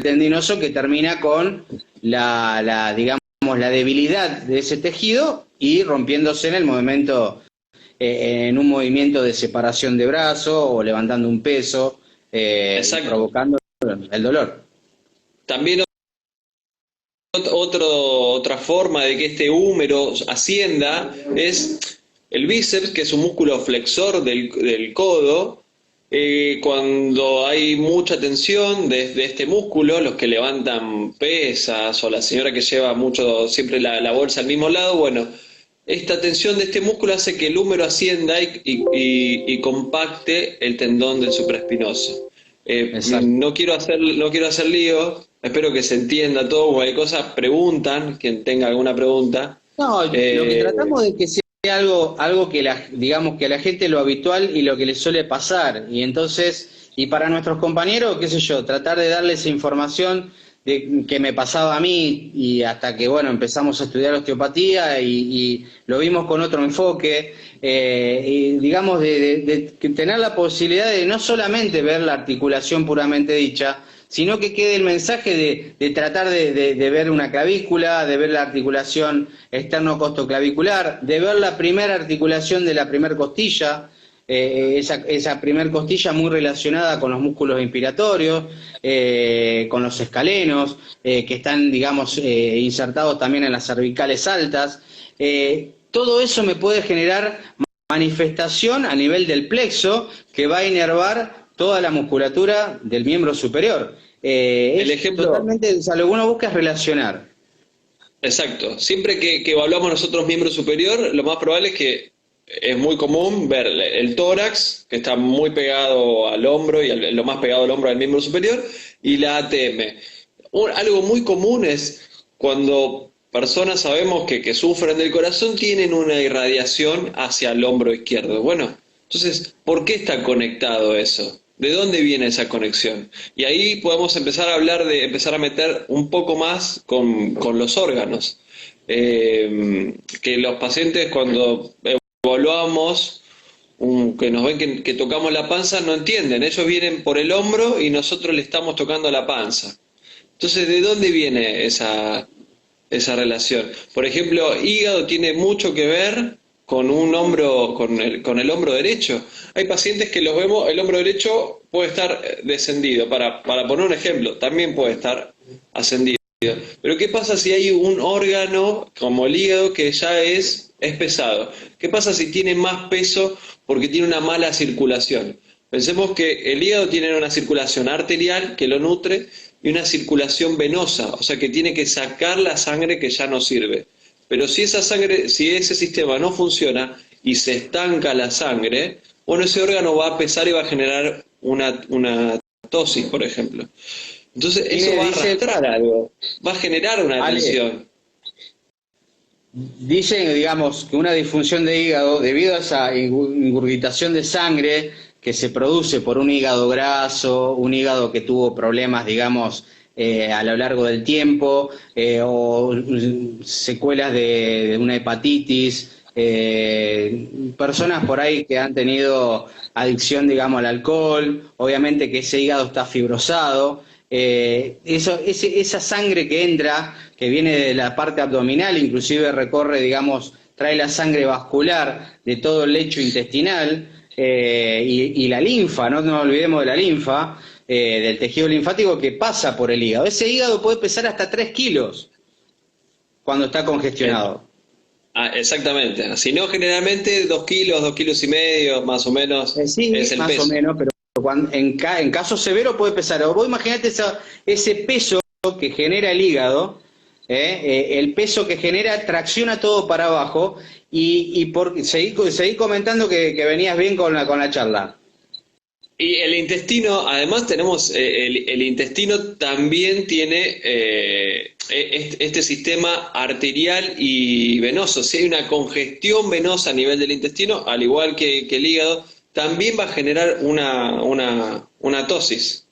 tendinoso que termina con digamos, la debilidad de ese tejido y rompiéndose en el movimiento, en un movimiento de separación de brazo o levantando un peso y Exacto. provocando el dolor. También otra forma de que este húmero ascienda es el bíceps, que es un músculo flexor del codo. Cuando hay mucha tensión de este músculo, los que levantan pesas o la señora que lleva mucho siempre la bolsa al mismo lado, bueno, esta tensión de este músculo hace que el húmero ascienda y compacte el tendón del supraespinoso. Exacto. No quiero hacer lío, espero que se entienda todo, cualquier cosa preguntan, quien tenga alguna pregunta. No, lo que Eh, tratamos de que sea algo que digamos que a la gente lo habitual y lo que le suele pasar. Y entonces, y para nuestros compañeros, qué sé yo, tratar de darles información de que me pasaba a mí y hasta que, bueno, empezamos a estudiar osteopatía y lo vimos con otro enfoque, y digamos de tener la posibilidad de no solamente ver la articulación puramente dicha, sino que quede el mensaje de tratar de ver una clavícula, de ver la articulación externo-costoclavicular, de ver la primera articulación de la primera costilla, esa primer costilla muy relacionada con los músculos inspiratorios, con los escalenos, que están, digamos, insertados también en las cervicales altas. Todo eso me puede generar manifestación a nivel del plexo que va a inervar toda la musculatura del miembro superior. el Es ejemplo, totalmente, o sea, lo que uno busca es relacionar. exacto, siempre que evaluamos nosotros miembro superior, lo más probable es que es muy común ver el tórax, que está muy pegado al hombro y lo más pegado al hombro del miembro superior, y la ATM. Algo muy común es cuando personas sabemos que sufren del corazón, tienen una irradiación hacia el hombro izquierdo. Bueno, entonces, ¿por qué está conectado eso? ¿De dónde viene esa conexión? Y ahí podemos empezar a hablar empezar a meter un poco más con los órganos. Que los pacientes cuando evaluamos, que nos ven que tocamos la panza, no entienden. Ellos vienen por el hombro y nosotros le estamos tocando la panza. Entonces, ¿de dónde viene esa relación? Por ejemplo, hígado tiene mucho que ver con un hombro, con el hombro derecho. Hay pacientes que los vemos, el hombro derecho puede estar descendido. Para poner un ejemplo, también puede estar ascendido. Pero ¿qué pasa si hay un órgano como el hígado que ya es pesado? ¿Qué pasa si tiene más peso porque tiene una mala circulación? Pensemos que el hígado tiene una circulación arterial que lo nutre y una circulación venosa, o sea que tiene que sacar la sangre que ya no sirve. Pero si esa sangre, si ese sistema no funciona y se estanca la sangre, bueno, ese órgano va a pesar y va a generar una tosis, por ejemplo. Entonces eso va a Dice arrastrar algo, va a generar una Ale, tensión. dicen, digamos, que una disfunción de hígado, debido a esa ingurgitación de sangre que se produce por un hígado graso, un hígado que tuvo problemas, digamos, a lo largo del tiempo, o secuelas de una hepatitis, personas por ahí que han tenido adicción, digamos, al alcohol, obviamente que ese hígado está fibrosado, esa sangre que entra, que viene de la parte abdominal, inclusive recorre, digamos, trae la sangre vascular de todo el lecho intestinal, y la linfa, no nos olvidemos de la linfa, del tejido linfático que pasa por el hígado. Ese hígado puede pesar hasta 3 kilos cuando está Eh, congestionado. exactamente. Si no, generalmente 2 kilos, 2 kilos y medio, más o menos, es Sí, el más o peso. menos, pero en caso severo puede pesar. O vos imaginate ese peso que genera el hígado, el peso que genera tracciona todo para abajo seguí comentando que venías bien con la charla. Y el intestino, además tenemos, el intestino también tiene este sistema arterial y venoso. Si hay una congestión venosa a nivel del intestino, al igual que el hígado, también va a generar una tosis.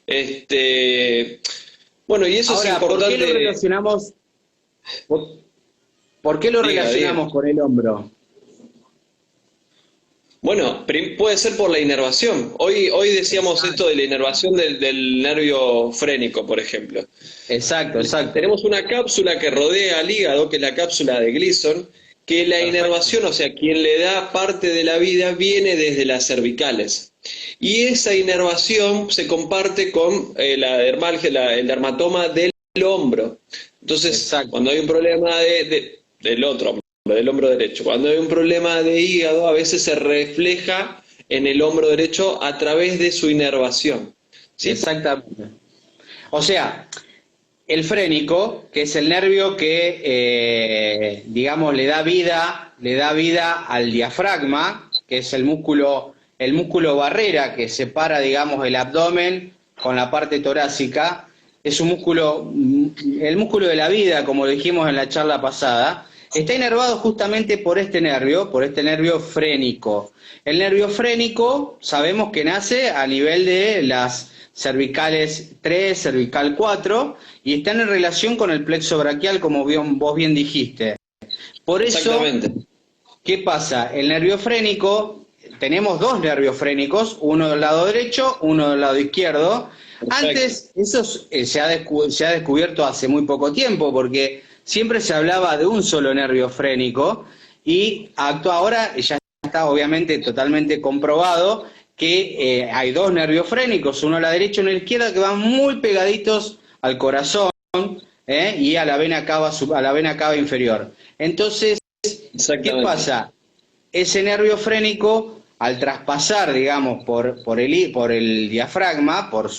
Este, bueno, y eso es Ahora, ¿por qué lo importante, relacionamos, por, por qué lo diga. relacionamos con el hombro? Bueno, puede ser por la inervación. Hoy decíamos Exacto, esto de la inervación del nervio frénico, por ejemplo. exacto, exacto. Tenemos una cápsula que rodea al hígado, que es la cápsula de Gleason, que la Perfecto. inervación, o sea, quien le da parte de la vida, viene desde las cervicales. Y esa inervación se comparte con la dermalgia, el dermatoma del hombro. Entonces, Exacto. cuando hay un problema del otro hombro, del hombro derecho, cuando hay un problema de hígado, a veces se refleja en el hombro derecho a través de su inervación. ¿Sí? Exactamente. O sea, el frénico, que es el nervio que, digamos, le da vida al diafragma, que es el músculo barrera que separa, digamos, el abdomen con la parte torácica. Es un músculo, el músculo de la vida, como dijimos en la charla pasada, está inervado justamente por este nervio frénico. El nervio frénico sabemos que nace a nivel de las cervicales 3, cervical 4, y están en relación con el plexo braquial, como vos bien dijiste. Por eso, Exactamente. ¿qué pasa? El nervio frénico, tenemos dos nervios frénicos, uno del lado derecho, uno del lado izquierdo. Perfecto. Antes, eso se ha descubierto hace muy poco tiempo, porque siempre se hablaba de un solo nervio frénico, y ahora ya está obviamente totalmente comprobado que hay dos nervios frénicos, uno a la derecha y uno a la izquierda, que van muy pegaditos al corazón, y a la vena cava inferior. Entonces, ¿qué Exactamente. pasa? Ese nervio frénico, al traspasar, digamos, por el diafragma, por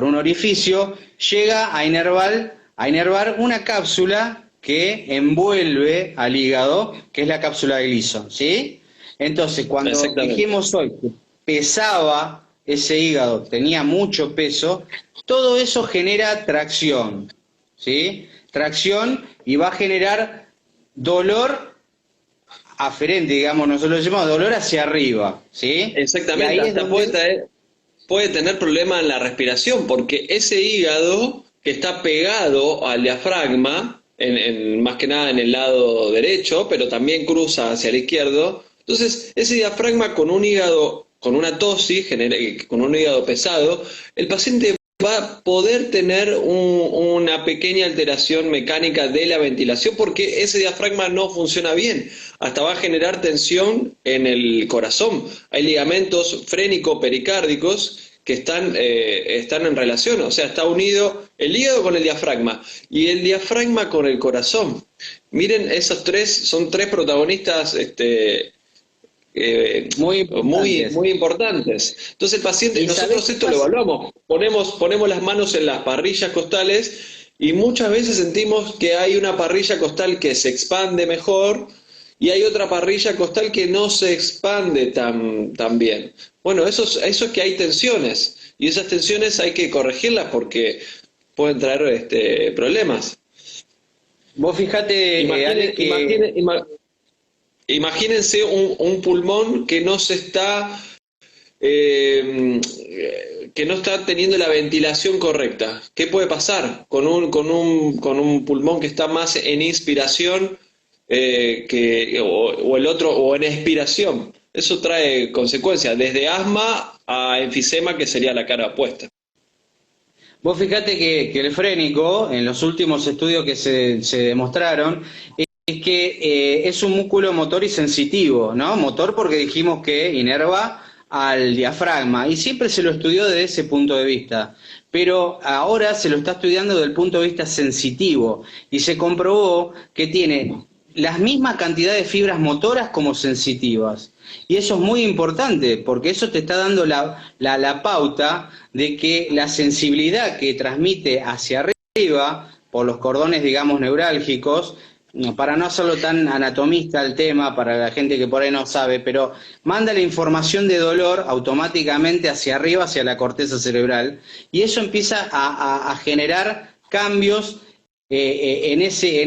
un orificio, llega a inervar una cápsula que envuelve al hígado, que es la cápsula de Gleason, ¿sí? Entonces, cuando Exactamente. dijimos hoy que pesaba ese hígado, tenía mucho peso, todo eso genera tracción, ¿sí? Tracción, y va a generar dolor aferente, digamos, nosotros decimos dolor hacia arriba, ¿sí? Y Exactamente, ahí es hasta donde, puede tener problemas en la respiración, porque ese hígado que está pegado al diafragma, más que nada en el lado derecho, pero también cruza hacia el izquierdo, entonces ese diafragma con un hígado, con una tosis, con un hígado pesado, el paciente va a poder tener una pequeña alteración mecánica de la ventilación porque ese diafragma no funciona bien. Hasta va a generar tensión en el corazón. Hay ligamentos frénico-pericárdicos que están en relación, o sea, está unido el hígado con el diafragma y el diafragma con el corazón. Miren, esos tres son tres protagonistas muy muy, importantes. muy importantes. Entonces el paciente, ¿Y sabés nosotros qué esto lo pasa? evaluamos, ponemos las manos en las parrillas costales y muchas veces sentimos que hay una parrilla costal que se expande mejor y hay otra parrilla costal que no se expande tan bien. Bueno, eso es que hay tensiones y esas tensiones hay que corregirlas porque pueden traer problemas. Vos fijate, Ale, Imaginen, que imagínense un pulmón eh, que no está teniendo la ventilación correcta. ¿Qué puede pasar con un pulmón que está más en inspiración o el otro o en expiración? Eso trae consecuencias, desde asma a enfisema, que sería la cara opuesta. Vos fijate que el frénico, en los últimos estudios que se demostraron, es que es un músculo motor y sensitivo, ¿no? Motor porque dijimos que inerva al diafragma, y siempre se lo estudió desde ese punto de vista, pero ahora se lo está estudiando desde el punto de vista sensitivo, y se comprobó que tiene las mismas cantidades de fibras motoras como sensitivas. Y eso es muy importante, porque eso te está dando la pauta de que la sensibilidad que transmite hacia arriba, por los cordones, digamos, neurálgicos, para no hacerlo tan anatomista el tema, para la gente que por ahí no sabe, pero manda la información de dolor automáticamente hacia arriba, hacia la corteza cerebral, y eso empieza a generar cambios en ese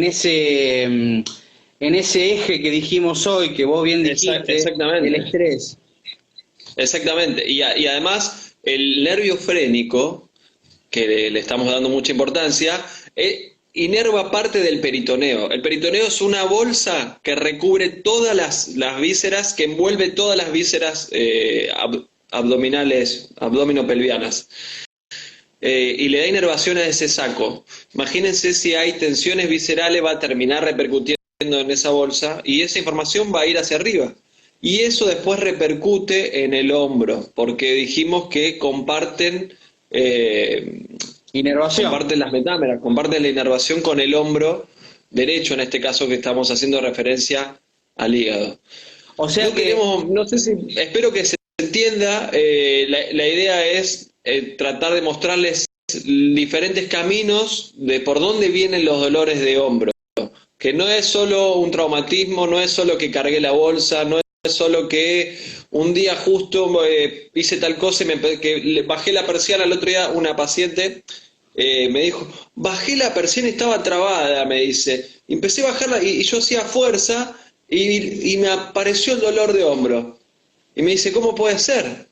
eje que dijimos hoy, que vos bien dijiste, del Exactamente. estrés. Exactamente. Y además, el nervio frénico, que le estamos dando mucha importancia, inerva parte del peritoneo. El peritoneo es una bolsa que recubre todas las vísceras, que envuelve todas las vísceras abdominales, abdominopelvianas. Y le da inervación a ese saco. Imagínense si hay tensiones viscerales, va a terminar repercutiendo en esa bolsa y esa información va a ir hacia arriba. Y eso después repercute en el hombro, porque dijimos que comparten Inervación. comparten las metámeras, comparten la inervación con el hombro derecho, en este caso que estamos haciendo referencia al hígado. O sea No queremos, no sé si, espero que se entienda, la idea es tratar de mostrarles diferentes caminos de por dónde vienen los dolores de hombro, que no es solo un traumatismo, no es solo que cargué la bolsa, no es solo que un día justo hice tal cosa y que bajé la persiana. El otro día una paciente me dijo, bajé la persiana y estaba trabada, me dice, y empecé a bajarla y yo hacía fuerza y me apareció el dolor de hombro. Y me dice, ¿cómo puede ser?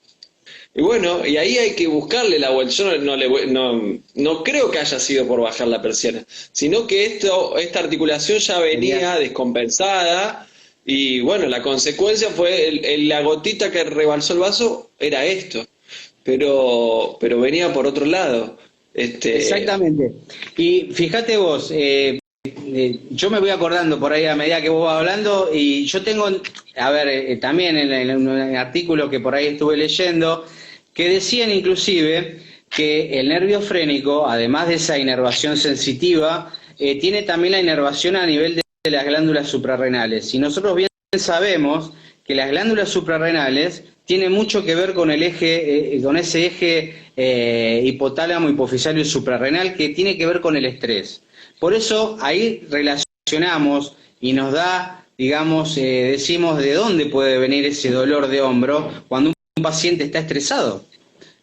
Y bueno, y ahí hay que buscarle la vuelta. Yo no creo que haya sido por bajar la persiana, sino que esta articulación ya venía descompensada y bueno, la consecuencia fue la gotita que rebalsó el vaso era esto, pero venía por otro lado. Exactamente. Y fíjate vos, yo me voy acordando por ahí a medida que vos vas hablando y yo tengo, a ver, también en un artículo que por ahí estuve leyendo, que decían inclusive que el nervio frénico, además de esa inervación sensitiva, tiene también la inervación a nivel de las glándulas suprarrenales. Y nosotros bien sabemos que las glándulas suprarrenales tienen mucho que ver con el eje, con ese eje hipotálamo, hipofisario y suprarrenal, que tiene que ver con el estrés. Por eso ahí relacionamos y nos da, digamos, decimos de dónde puede venir ese dolor de hombro cuando un paciente está estresado.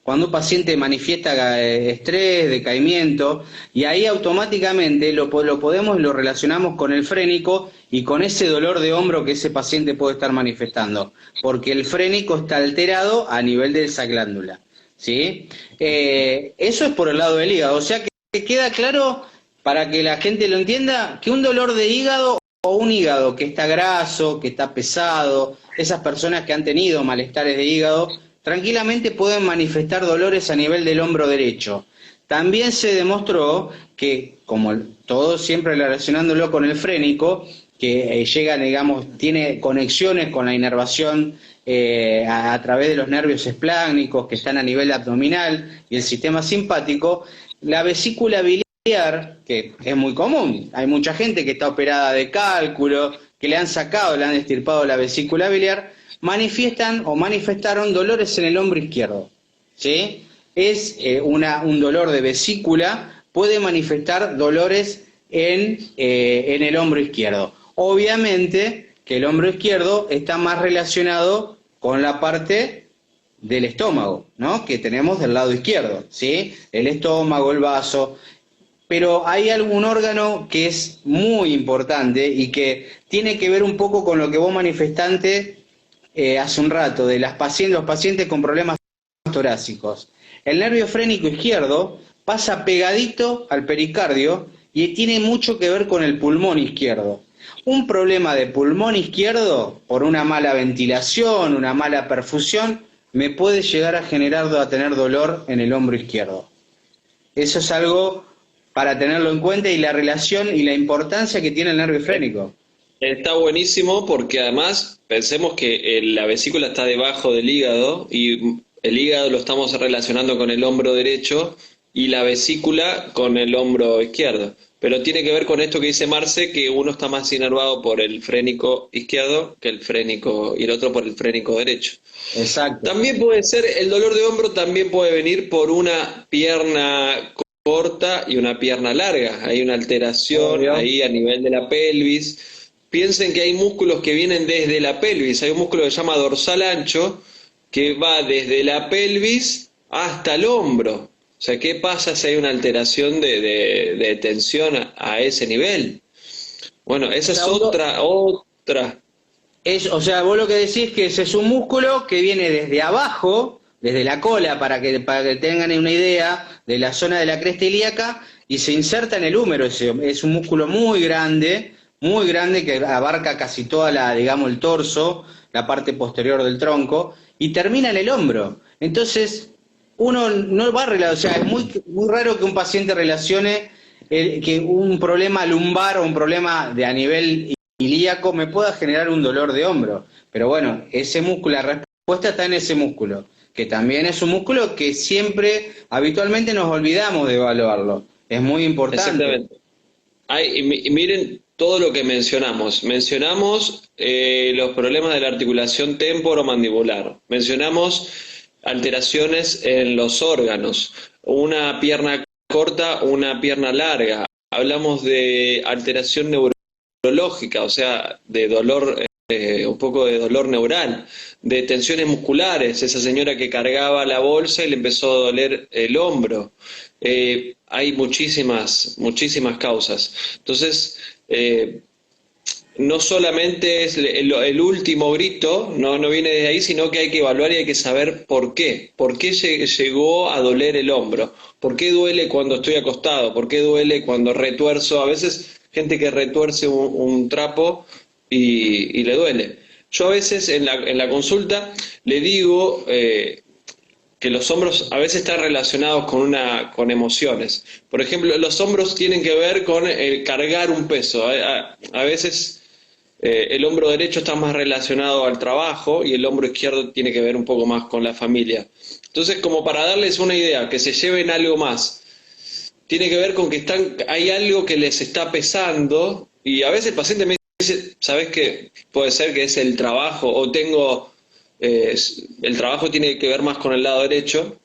Cuando un paciente manifiesta estrés, decaimiento, y ahí automáticamente lo podemos, lo relacionamos con el frénico y con ese dolor de hombro que ese paciente puede estar manifestando, porque el frénico está alterado a nivel de esa glándula, ¿sí? Eso es por el lado del hígado, o sea que queda claro, para que la gente lo entienda, que un dolor de hígado o un hígado que está graso, que está pesado, esas personas que han tenido malestares de hígado, tranquilamente pueden manifestar dolores a nivel del hombro derecho. También se demostró que, como todo siempre relacionándolo con el frénico, que llega, digamos, tiene conexiones con la inervación a través de los nervios espláncnicos que están a nivel abdominal y el sistema simpático, la vesícula biliar, que es muy común, hay mucha gente que está operada de cálculo, que le han sacado, le han extirpado la vesícula biliar, manifiestan o manifestaron dolores en el hombro izquierdo, ¿sí? Es un dolor de vesícula, puede manifestar dolores en el hombro izquierdo. Obviamente que el hombro izquierdo está más relacionado con la parte del estómago, ¿no? Que tenemos del lado izquierdo, ¿sí? El estómago, el vaso. Pero hay algún órgano que es muy importante y que tiene que ver un poco con lo que vos manifestaste hace un rato, de los pacientes con problemas torácicos. El nervio frénico izquierdo pasa pegadito al pericardio y tiene mucho que ver con el pulmón izquierdo. Un problema de pulmón izquierdo, por una mala ventilación, una mala perfusión, me puede llegar a tener dolor en el hombro izquierdo. Eso es algo para tenerlo en cuenta y la relación y la importancia que tiene el nervio frénico. Está buenísimo porque además pensemos que la vesícula está debajo del hígado y el hígado lo estamos relacionando con el hombro derecho y la vesícula con el hombro izquierdo. Pero tiene que ver con esto que dice Marce, que uno está más inervado por el frénico izquierdo que el frénico y el otro por el frénico derecho. Exacto. También puede ser, el dolor de hombro también puede venir por una pierna corta y una pierna larga. Hay una alteración ahí a nivel de la pelvis. Piensen que hay músculos que vienen desde la pelvis. Hay un músculo que se llama dorsal ancho que va desde la pelvis hasta el hombro. O sea, ¿qué pasa si hay una alteración de tensión a ese nivel? Bueno, esa es otra. O sea, vos lo que decís es que ese es un músculo que viene desde abajo desde la cola, para que tengan una idea de la zona de la cresta ilíaca, y se inserta en el húmero. Es un músculo muy grande, que abarca casi toda la, digamos, el torso, la parte posterior del tronco, y termina en el hombro. Entonces, uno no va a relacionar, o sea, es muy raro que un paciente relacione que un problema lumbar o un problema a nivel ilíaco me pueda generar un dolor de hombro. Pero bueno, ese músculo, la respuesta está en ese músculo, que también es un músculo que siempre, habitualmente nos olvidamos de evaluarlo. Es muy importante. Exactamente. Y miren todo lo que mencionamos. Mencionamos los problemas de la articulación temporomandibular. Mencionamos alteraciones en los órganos. Una pierna corta, una pierna larga. Hablamos de alteración neurológica, o sea, de dolor, un poco de dolor neural, de tensiones musculares. Esa señora que cargaba la bolsa y le empezó a doler el hombro. Hay muchísimas causas. Entonces, no solamente es el último grito, no viene de ahí, sino que hay que evaluar y hay que saber por qué. ¿Por qué llegó a doler el hombro? ¿Por qué duele cuando estoy acostado? ¿Por qué duele cuando retuerzo? A veces gente que retuerce un trapo y le duele. Yo a veces en la consulta le digo que los hombros a veces están relacionados con emociones. Por ejemplo, los hombros tienen que ver con el cargar un peso. A veces el hombro derecho está más relacionado al trabajo y el hombro izquierdo tiene que ver un poco más con la familia. Entonces, como para darles una idea, que se lleven algo más, tiene que ver con que hay algo que les está pesando, y a veces el paciente me dice, ¿sabes qué? Puede ser que es el trabajo, o el trabajo tiene que ver más con el lado derecho,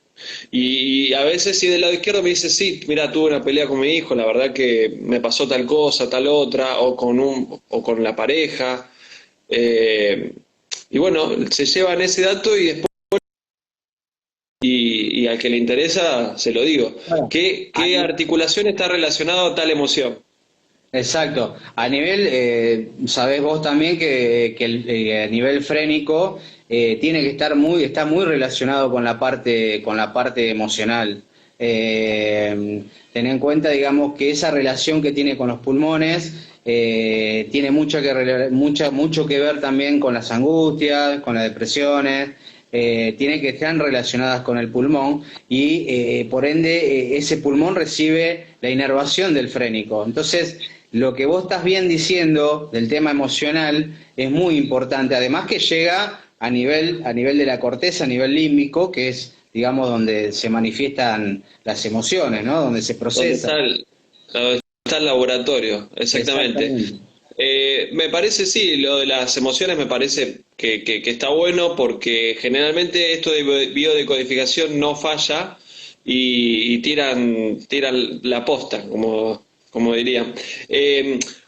y a veces si del lado izquierdo me dice, sí, mira, tuve una pelea con mi hijo, la verdad que me pasó tal cosa, tal otra, o con la pareja, y bueno, se llevan ese dato y después, y al que le interesa, se lo digo. Bueno, ¿Qué articulación está relacionada a tal emoción? exacto. A nivel, sabés vos también a nivel frénico tiene que está muy relacionado con la parte emocional. Ten en cuenta, digamos, que esa relación que tiene con los pulmones tiene mucho que ver también con las angustias, con las depresiones. Tiene que estar relacionadas con el pulmón y por ende ese pulmón recibe la inervación del frénico. Entonces, lo que vos estás bien diciendo del tema emocional es muy importante, además que llega a nivel de la corteza, a nivel límbico, que es, digamos, donde se manifiestan las emociones, ¿no? Donde se ¿Dónde procesan. dónde está el laboratorio? Exactamente. Exactamente. Me parece, sí, lo de las emociones me parece que está bueno porque generalmente esto de biodecodificación no falla y tiran la posta, como dirían.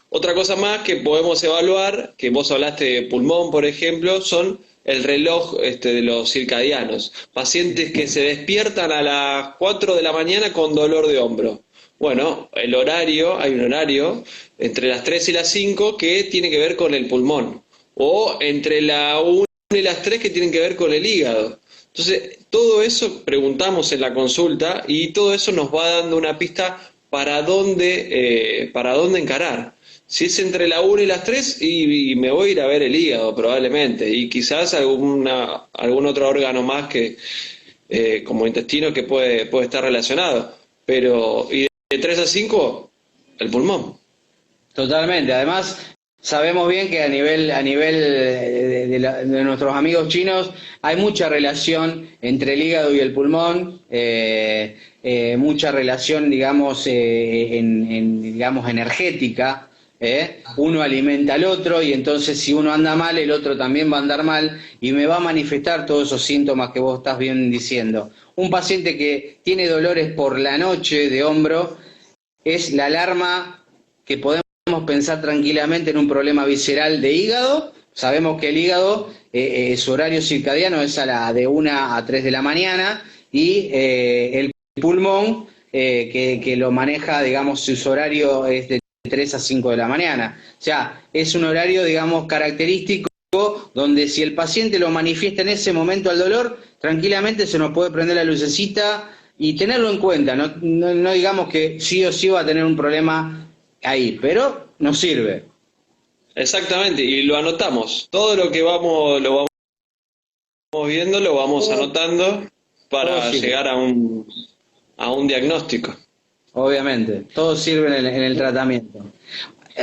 Otra cosa más que podemos evaluar, que vos hablaste de pulmón, por ejemplo, son el reloj de los circadianos. Pacientes que se despiertan a las 4 de la mañana con dolor de hombro. Bueno, hay un horario entre las 3 y las 5 que tiene que ver con el pulmón, o entre la 1 y las 3 que tienen que ver con el hígado. Entonces, todo eso preguntamos en la consulta y todo eso nos va dando una pista para dónde encarar. Si es entre la 1 y las 3, y me voy a ir a ver el hígado probablemente, y quizás algún otro órgano más que como intestino que puede estar relacionado. Pero, y de 3 a 5, el pulmón. Totalmente. Además, sabemos bien que a nivel de nuestros amigos chinos hay mucha relación entre el hígado y el pulmón, mucha relación, digamos, digamos, energética. Uno alimenta al otro y entonces si uno anda mal, el otro también va a andar mal y me va a manifestar todos esos síntomas que vos estás bien diciendo. Un paciente que tiene dolores por la noche de hombro es la alarma que podemos pensar tranquilamente en un problema visceral de hígado. Sabemos que el hígado, su horario circadiano es de 1 a 3 de la mañana y el pulmón, que lo maneja, digamos, su horario es de 3 a 5 de la mañana. O sea, es un horario, digamos, característico donde si el paciente lo manifiesta en ese momento al dolor, tranquilamente se nos puede prender la lucecita y tenerlo en cuenta. No digamos que sí o sí va a tener un problema ahí, pero nos sirve. Exactamente, y lo anotamos. Todo lo vamos viendo, lo vamos Todo, anotando todo para sirve, llegar a un diagnóstico. obviamente. Todo sirve en el tratamiento.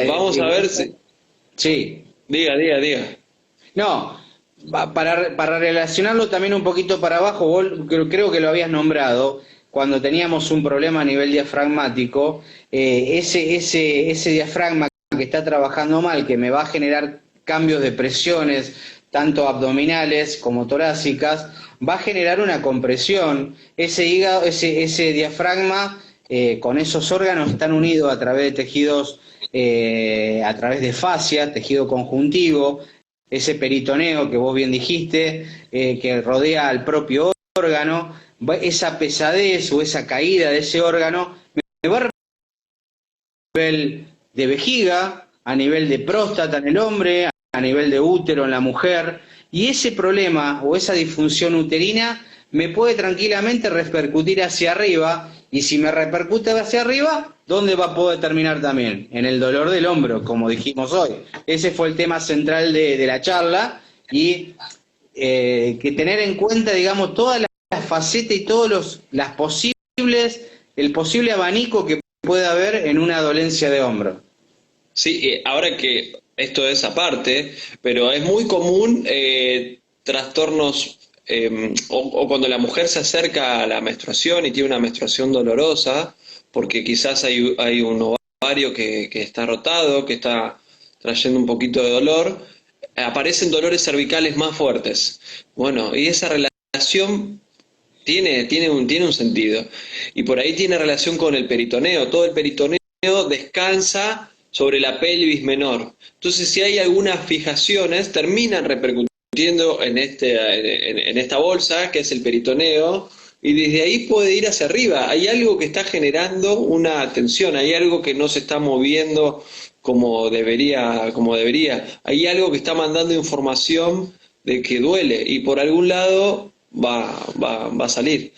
Vamos a ver Igual, si... sí. Diga. No, para relacionarlo también un poquito para abajo, vos creo que lo habías nombrado, cuando teníamos un problema a nivel diafragmático, ese diafragma que está trabajando mal, que me va a generar cambios de presiones, tanto abdominales como torácicas, va a generar una compresión. Ese hígado, ese diafragma, con esos órganos están unidos a través de tejidos, a través de fascia, tejido conjuntivo, ese peritoneo que vos bien dijiste, que rodea al propio órgano, esa pesadez o esa caída de ese órgano me va a nivel de vejiga, a nivel de próstata en el hombre, a nivel de útero en la mujer, y ese problema o esa disfunción uterina me puede tranquilamente repercutir hacia arriba, y si me repercute hacia arriba, ¿dónde va a poder terminar también? En el dolor del hombro, como dijimos hoy. Ese fue el tema central de la charla, y que tener en cuenta, digamos, todas las facetas y todos las posibles, el posible abanico que puede haber en una dolencia de hombro. Sí, ahora que esto es aparte, pero es muy común trastornos o cuando la mujer se acerca a la menstruación y tiene una menstruación dolorosa, porque quizás hay un ovario que está rotado, que está trayendo un poquito de dolor, aparecen dolores cervicales más fuertes. Bueno, y esa relación tiene un sentido. Y por ahí tiene relación con el peritoneo. Todo el peritoneo descansa sobre la pelvis menor. Entonces, si hay algunas fijaciones, terminan repercutiendo en esta bolsa, que es el peritoneo, y desde ahí puede ir hacia arriba. Hay algo que está generando una tensión, hay algo que no se está moviendo como debería. Hay algo que está mandando información de que duele, y por algún lado va a salir.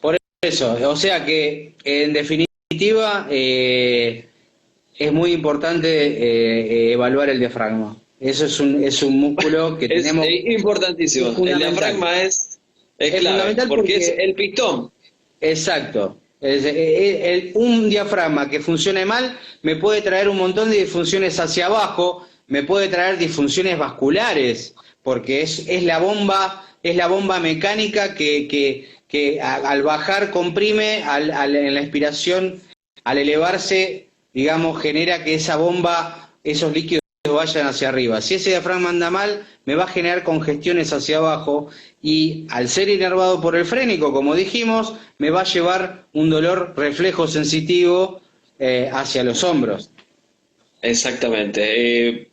Por eso, o sea que en definitiva es muy importante evaluar el diafragma. Eso es un músculo que Es tenemos, es importantísimo. El fundamental. diafragma es Es clave, fundamental porque es porque, el pistón. exacto, un diafragma que funcione mal me puede traer un montón de disfunciones hacia abajo, me puede traer disfunciones vasculares, porque es la bomba mecánica que al bajar comprime, en la expiración, al elevarse, digamos, genera que esa bomba, esos líquidos vayan hacia arriba. Si ese diafragma anda mal, me va a generar congestiones hacia abajo y al ser inervado por el frénico, como dijimos, me va a llevar un dolor reflejo sensitivo hacia los hombros. Exactamente.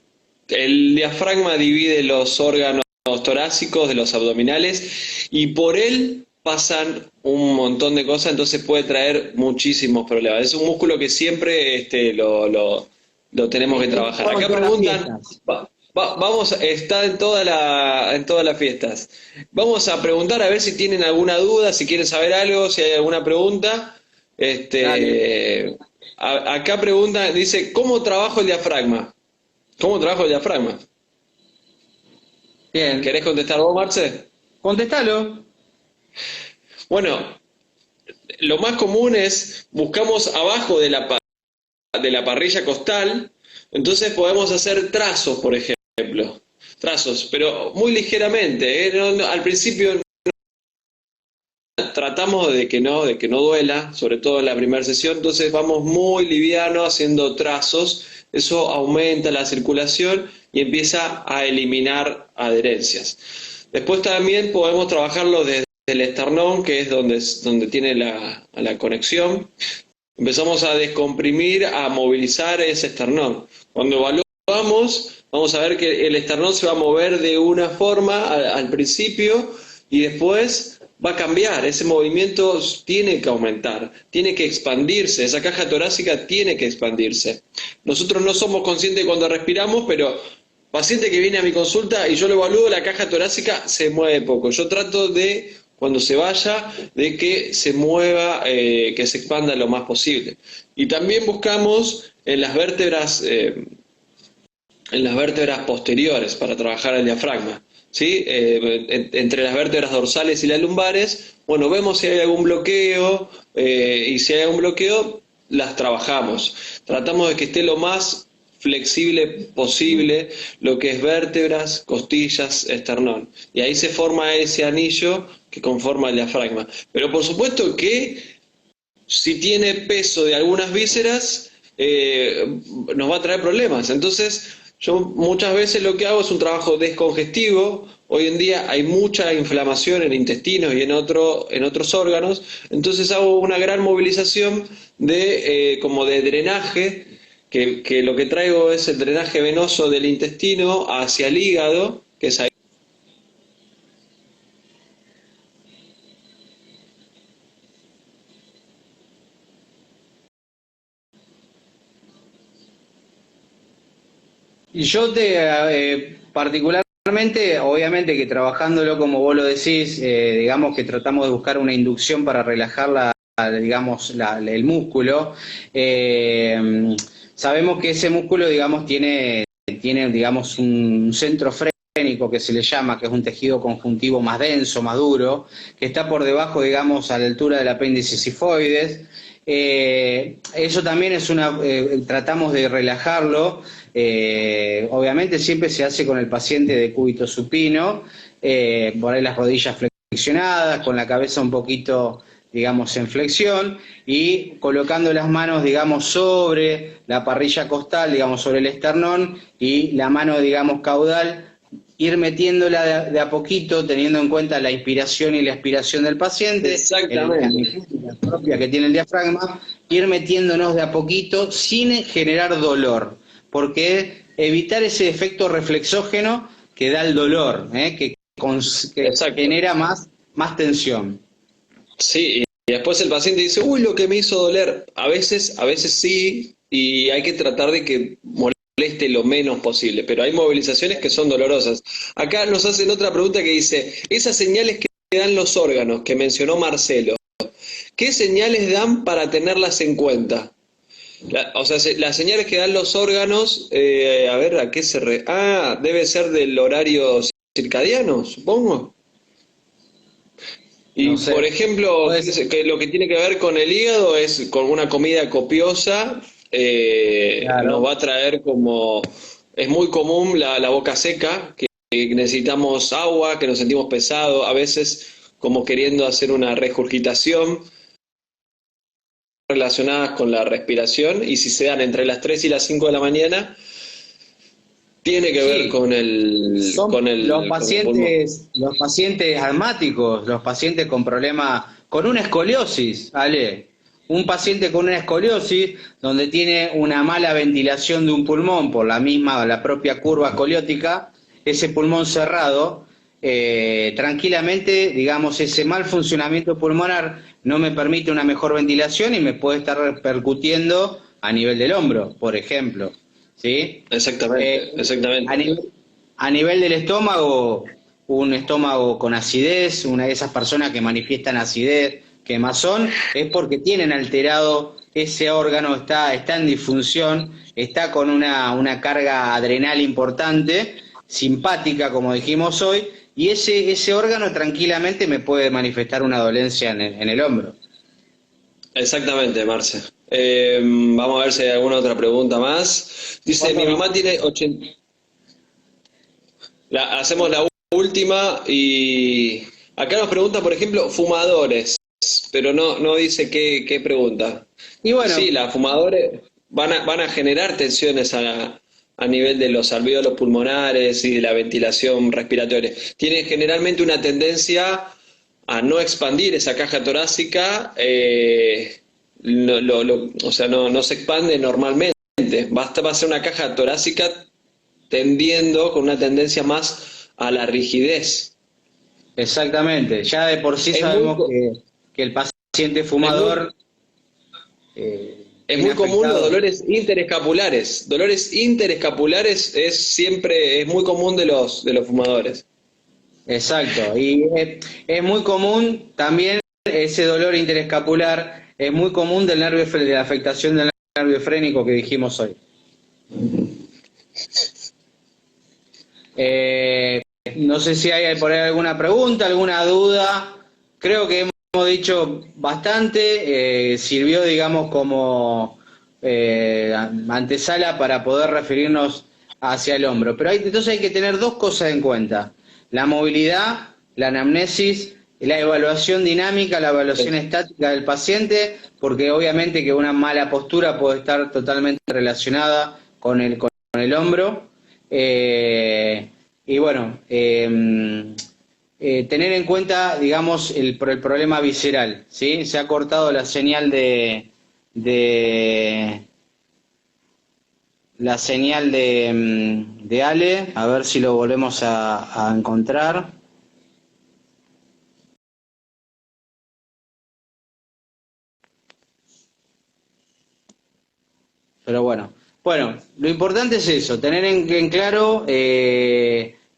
El diafragma divide los órganos torácicos de los abdominales y por él pasan un montón de cosas, entonces puede traer muchísimos problemas. Es un músculo que siempre lo tenemos que trabajar. Estamos en Acá todas las preguntan, fiestas. está en todas las fiestas. Vamos a preguntar a ver si tienen alguna duda, si quieren saber algo, si hay alguna pregunta. Dale. Este, acá pregunta, dice, ¿cómo trabajo el diafragma? ¿Cómo trabajo el diafragma? Bien. ¿Querés contestar vos, Marce? Contestalo. Bueno, lo más común es buscamos abajo de la parrilla costal, entonces podemos hacer trazos, por ejemplo. Trazos, pero muy ligeramente, ¿eh? Al principio tratamos de que no duela, sobre todo en la primera sesión, entonces vamos muy liviano haciendo trazos, eso aumenta la circulación y empieza a eliminar adherencias. Después también podemos trabajarlo desde el esternón, que es donde tiene la conexión. Empezamos a descomprimir, a movilizar ese esternón. Cuando evaluamos, vamos a ver que el esternón se va a mover de una forma al principio y después va a cambiar. Ese movimiento tiene que aumentar, tiene que expandirse. Esa caja torácica tiene que expandirse. Nosotros no somos conscientes cuando respiramos, pero paciente que viene a mi consulta y yo lo evalúo, la caja torácica se mueve poco. Yo trato de, cuando se vaya, de que se mueva, que se expanda lo más posible. Y también buscamos en las vértebras posteriores para trabajar el diafragma, ¿sí? Entre las vértebras dorsales y las lumbares, bueno, vemos si hay algún bloqueo, y si hay algún bloqueo, las trabajamos. Tratamos de que esté lo más flexible posible lo que es vértebras, costillas, esternón. Y ahí se forma ese anillo que conforma el diafragma. Pero por supuesto que si tiene peso de algunas vísceras, nos va a traer problemas. Entonces, yo muchas veces lo que hago es un trabajo descongestivo. Hoy en día hay mucha inflamación en intestinos y en otros órganos, entonces hago una gran movilización como de drenaje, que lo que traigo es el drenaje venoso del intestino hacia el hígado, que es ahí. Y yo particularmente, obviamente que trabajándolo como vos lo decís, digamos que tratamos de buscar una inducción para relajar digamos, el músculo. Sabemos que ese músculo, digamos, tiene, digamos, un centro frénico que se le llama, que es un tejido conjuntivo más denso, más duro, que está por debajo, digamos, a la altura del apéndice sifoides. Eso también es tratamos de relajarlo. Obviamente siempre se hace con el paciente de cúbito supino, por ahí las rodillas flexionadas, con la cabeza un poquito, digamos, en flexión, y colocando las manos, digamos, sobre la parrilla costal, digamos, sobre el esternón, y la mano, digamos, caudal, ir metiéndola de a poquito, teniendo en cuenta la inspiración y la expiración del paciente, Exactamente. la propia que tiene el diafragma, ir metiéndonos de a poquito sin generar dolor, porque evitar ese efecto reflexógeno que da el dolor, que Exacto. genera más tensión. Sí, y después el paciente dice, uy, lo que me hizo doler. A veces sí, y hay que tratar de que moleste lo menos posible, pero hay movilizaciones que son dolorosas. Acá nos hacen otra pregunta que dice, esas señales que dan los órganos que mencionó Marcelo, ¿qué señales dan para tenerlas en cuenta? O sea, las señales que dan los órganos, a ver, ¿a qué debe ser del horario circadiano, supongo. No Y por sé. ejemplo, Pues, que lo que tiene que ver con el hígado es con una comida copiosa, nos claro. va a traer como, es muy común la boca seca, que necesitamos agua, que nos sentimos pesados, a veces como queriendo hacer una regurgitación relacionadas con la respiración, y si se dan entre las 3 y las 5 de la mañana, tiene que ver Sí, con el, son con el pulmón. los pacientes asmáticos, los pacientes con problemas, con una escoliosis, ¿vale? Un paciente con una escoliosis donde tiene una mala ventilación de un pulmón por la propia curva escoliótica, ese pulmón cerrado, tranquilamente, digamos, ese mal funcionamiento pulmonar no me permite una mejor ventilación y me puede estar repercutiendo a nivel del hombro, por ejemplo, ¿sí? Exactamente, Eh, a, exactamente. nivel, a nivel del estómago, un estómago con acidez, una de esas personas que manifiestan acidez, quemazón, es porque tienen alterado ese órgano, está en disfunción, está con una carga adrenal importante, simpática, como dijimos hoy, y ese órgano tranquilamente me puede manifestar una dolencia en el hombro. Exactamente, Marce. Vamos a ver si hay alguna otra pregunta más. Dice, mi Cuando mamá tiene 80. Hacemos la última y acá nos pregunta, por ejemplo, fumadores, pero no dice qué pregunta. Y Sí, bueno, las fumadores van a generar tensiones a nivel de los alvéolos pulmonares y de la ventilación respiratoria. Tienen generalmente una tendencia a no expandir esa caja torácica, o sea, no se expande normalmente. Va a ser una caja torácica tendiendo con una tendencia más a la rigidez. exactamente, ya de por sí Es muy, sabemos que el paciente es muy, fumador Es muy común los dolores interescapulares. Dolores interescapulares es muy común de los fumadores. Exacto, y es muy común también ese dolor interescapular, es muy común del nervio, de la afectación del nervio frénico que dijimos hoy. No sé si hay por ahí alguna pregunta, alguna duda. Creo que hemos dicho bastante, sirvió, digamos, como antesala para poder referirnos hacia el hombro. Pero entonces hay que tener dos cosas en cuenta: la movilidad, la anamnesis, la evaluación dinámica, la evaluación estática del paciente, porque obviamente que una mala postura puede estar totalmente relacionada con el hombro. Y bueno, tener en cuenta, digamos, el problema visceral, ¿sí? Se ha cortado la señal de Ale, a ver si lo volvemos a encontrar. Pero bueno, lo importante es eso, tener en claro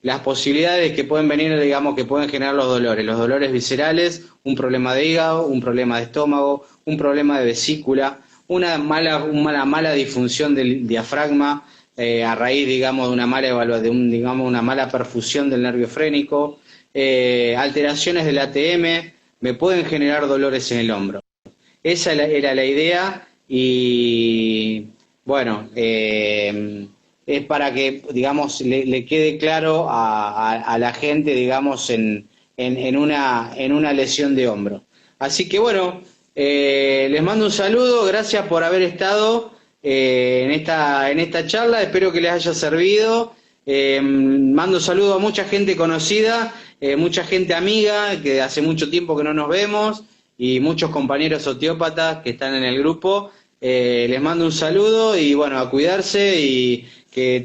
las posibilidades que pueden venir, digamos, que pueden generar los dolores viscerales, un problema de hígado, un problema de estómago, un problema de vesícula, una mala disfunción del diafragma a raíz, digamos, de una una mala perfusión del nervio frénico, alteraciones del ATM, me pueden generar dolores en el hombro. Esa era la idea y bueno, es para que, digamos, le quede claro a la gente, digamos, en una lesión de hombro. Así que bueno, les mando un saludo, gracias por haber estado en esta charla, espero que les haya servido. Mando un saludo a mucha gente conocida, mucha gente amiga, que hace mucho tiempo que no nos vemos, y muchos compañeros osteópatas que están en el grupo. Les mando un saludo y bueno, a cuidarse y que